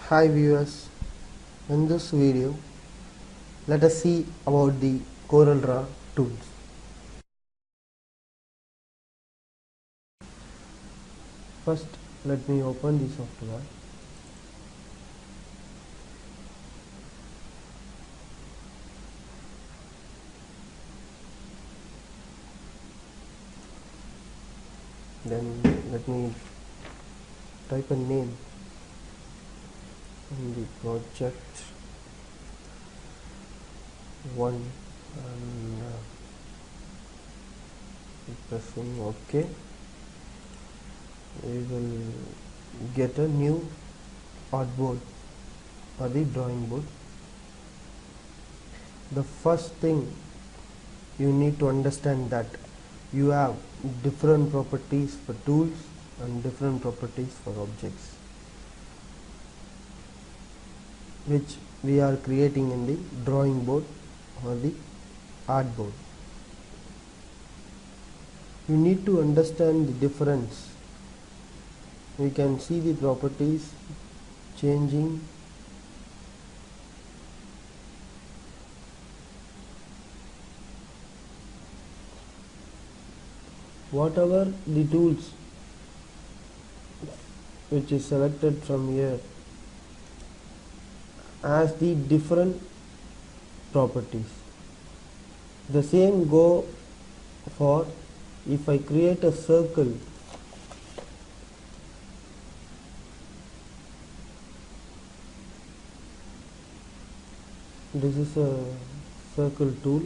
Hi viewers, in this video let us see about the Corel Draw tools. First let me open the software. Then let me type a name in the project 1 and pressing OK. We will get a new artboard or the drawing board. The first thing you need to understand that you have different properties for tools and different properties for objects, which we are creating in the drawing board or the artboard. You need to understand the difference. We can see the properties changing. Whatever the tools which is selected from here has the different properties. The same go for if I create a circle. This is a circle tool.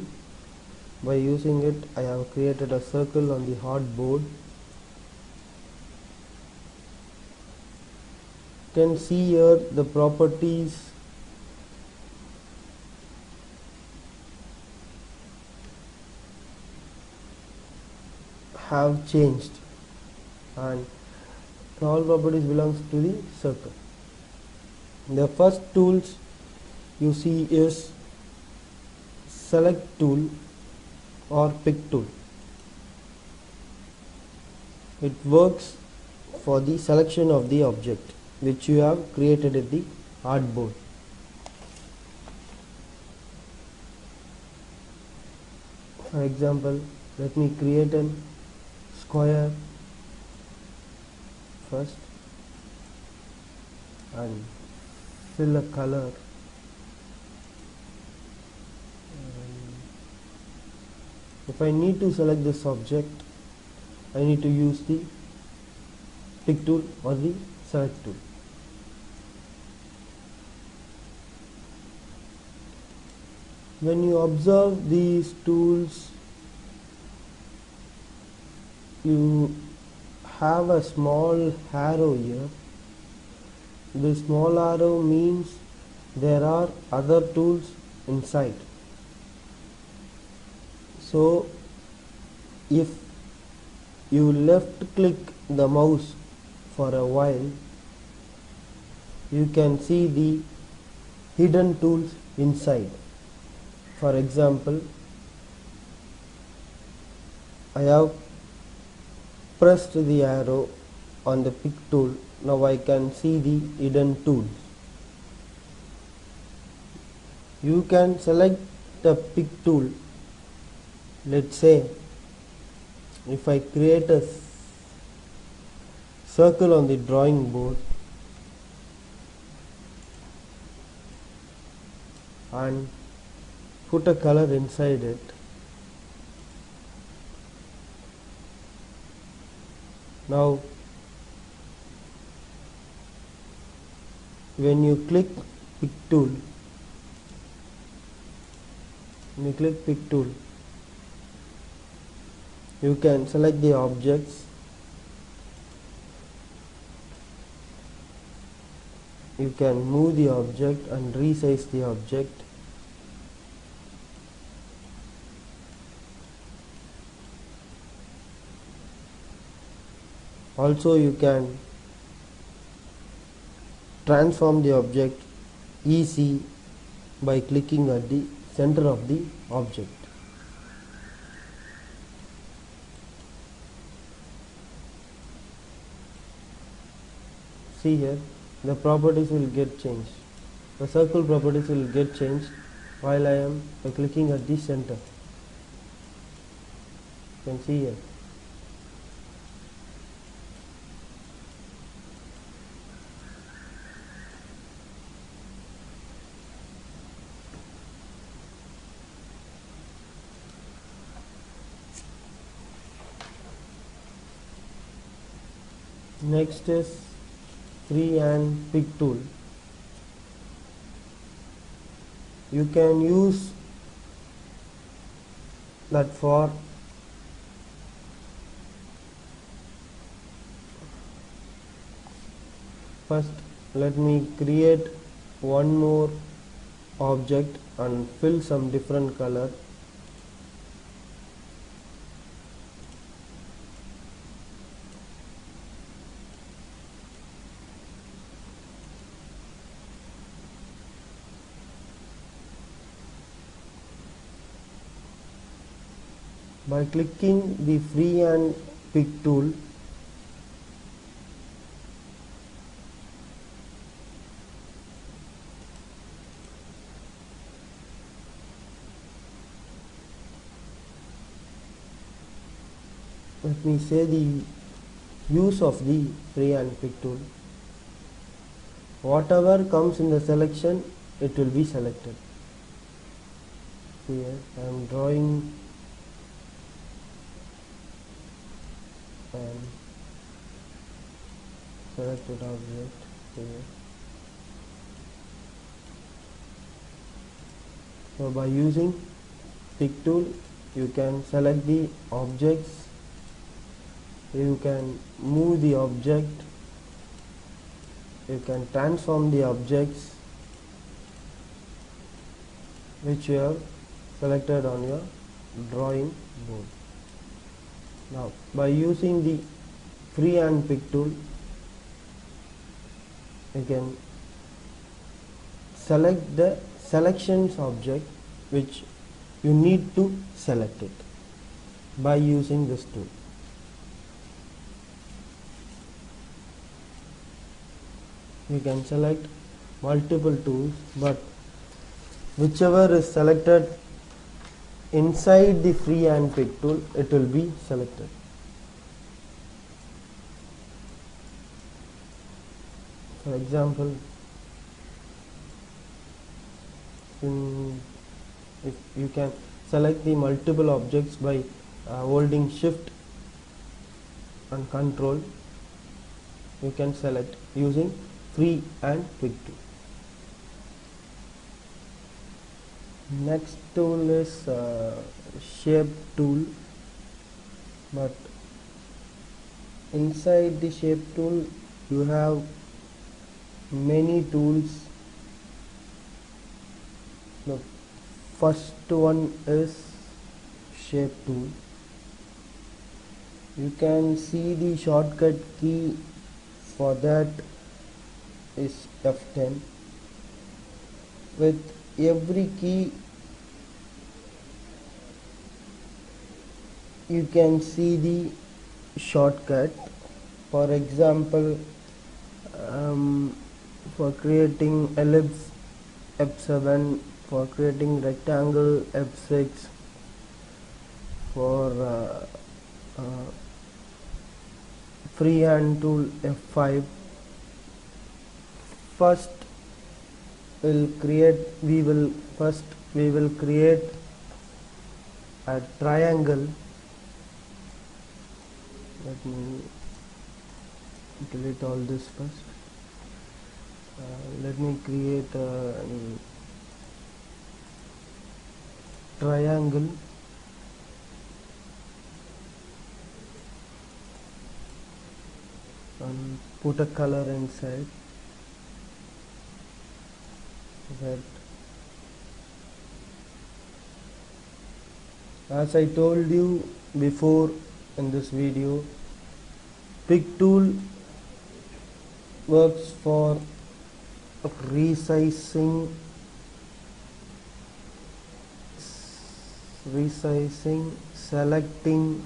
By using it, I have created a circle on the artboard. You can see here the properties have changed, and all properties belongs to the circle. The first tools you see is select tool or pick tool. It works for the selection of the object which you have created at the artboard. For example, let me create a square first and fill a color. If I need to select this object, I need to use the pick tool or the select tool. When you observe these tools, you have a small arrow here. This small arrow means there are other tools inside. So if you left click the mouse for a while, you can see the hidden tools inside. For example, I have pressed the arrow on the pick tool. Now I can see the hidden tools. You can select the pick tool. Let's say if I create a circle on the drawing board and put a color inside it, now when you click pick tool, you can select the objects. You can move the object and resize the object. Also, you can transform the object easy by clicking at the center of the object. See here, the properties will get changed. The circle properties will get changed while I am clicking at the center. You can see here. Next is free and pick tool. You can use that for first. Let me create one more object and fill some different color. By clicking the free and pick tool, let me say the use of the free and pick tool. Whatever comes in the selection, it will be selected. Here I am drawing and selected object here. So by using pick tool, you can select the objects, you can move the object, you can transform the objects which you have selected on your drawing board. Now by using the free and pick tool, you can select the selections object which you need to select it by using this tool. You can select multiple tools, but whichever is selected inside the free and pick tool, it will be selected. For example, if you can select the multiple objects by holding shift and control, you can select using free and pick tool. Next tool is shape tool, but inside the shape tool you have many tools. The first one is shape tool. You can see the shortcut key for that is F10. With every key you can see the shortcut. For example, for creating ellipse F7, for creating rectangle F6, for freehand tool F5. First we will create a triangle. Let me delete all this first. Let me create a triangle. And put a color inside. Red. As I told you before in this video, pick tool works for resizing, selecting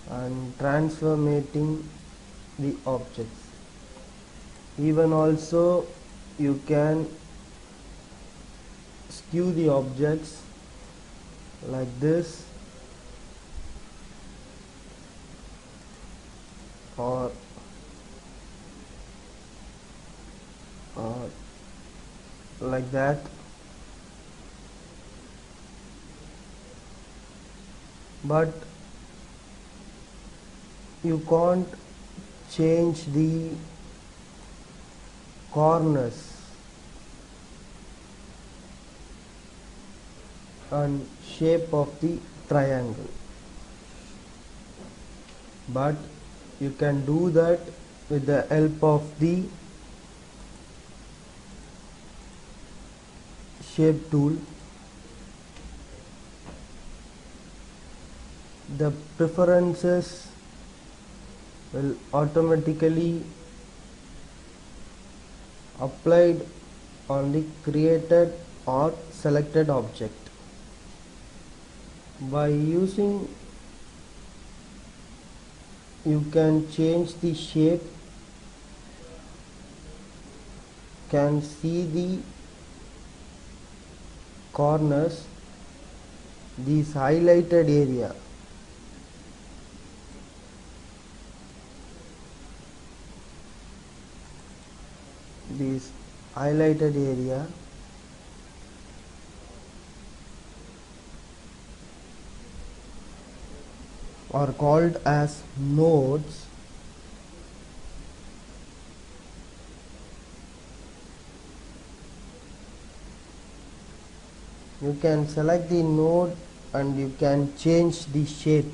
and transforming the objects. Even also you can skew the objects like this, or like that, but you can't change the corners and shape of the triangle, but you can do that with the help of the shape tool. The preferences will automatically applied on the created or selected object. By using, you can change the shape, can see the corners, this highlighted area. This highlighted area are called as nodes. You can select the node and you can change the shape.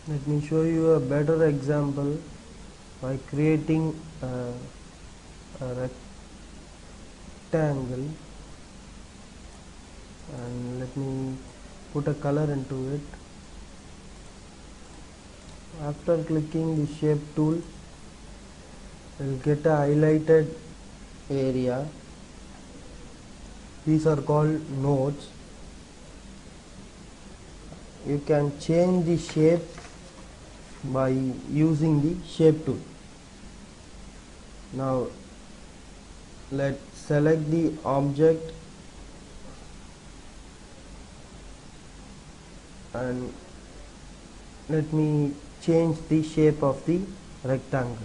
Let me show you a better example by creating a rectangle, and let me put a color into it. After clicking the shape tool, we'll get a highlighted area. These are called nodes. You can change the shape by using the shape tool. Now let's select the object and let me change the shape of the rectangle.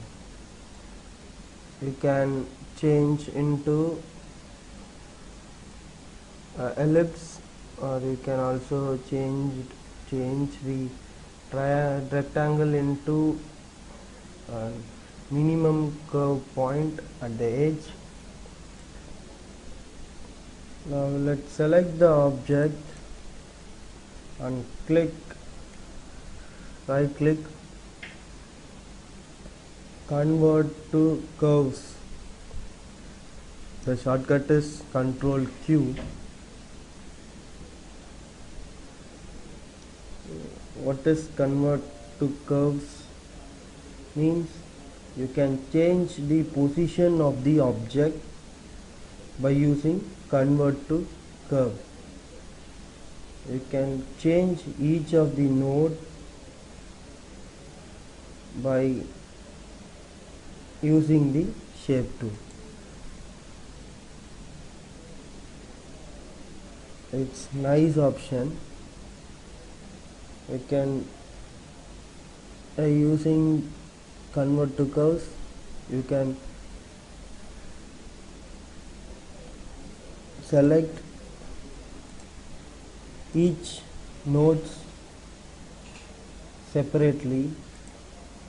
You can change into ellipse, or you can also change the rectangle into minimum curve point at the edge. Now let's select the object and right click, convert to curves. The shortcut is Ctrl Q. What is convert to curves means? You can change the position of the object by using convert to curve. You can change each of the node by using the shape tool. It's nice option. You can using convert to curves, you can select each nodes separately.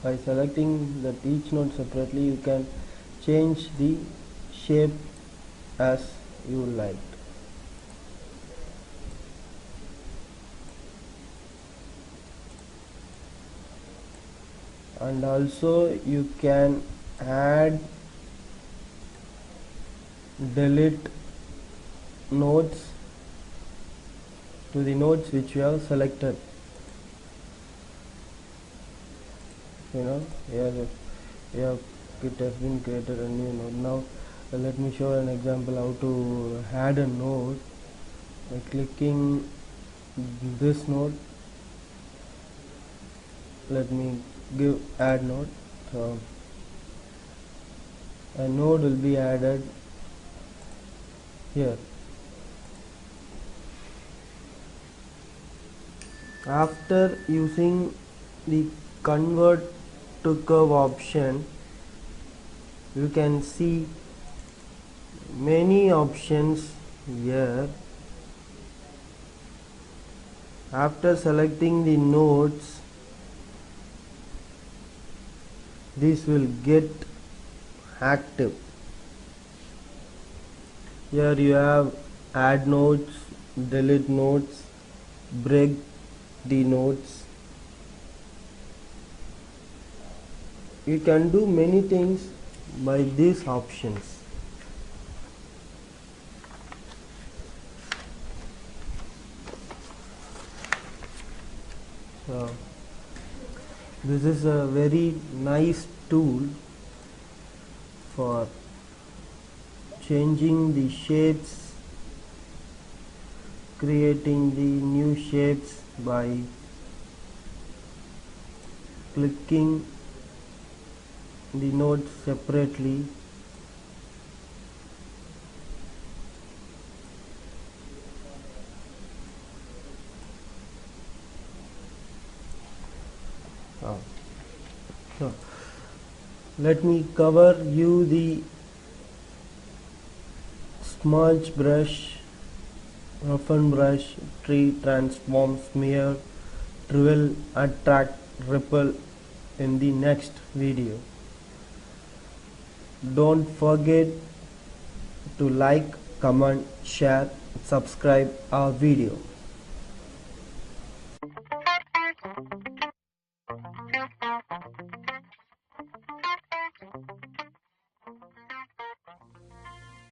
By selecting that each node separately, you can change the shape as you like. And also you can add, delete nodes to the nodes which you have selected. here yeah, it has been created a new node. Now let me show an example how to add a node by clicking this node. Let me give add node. So a node will be added here. After using the convert to curve option, you can see many options here. After selecting the nodes, this will get active. Here you have add nodes, delete nodes, break the nodes. You can do many things by these options. So this is a very nice tool for changing the shapes, creating the new shapes by clicking the nodes separately. So let me cover you the smudge brush, roughen brush, tree transform, smear, trivial, attract, ripple in the next video. Don't forget to like, comment, share, subscribe our video.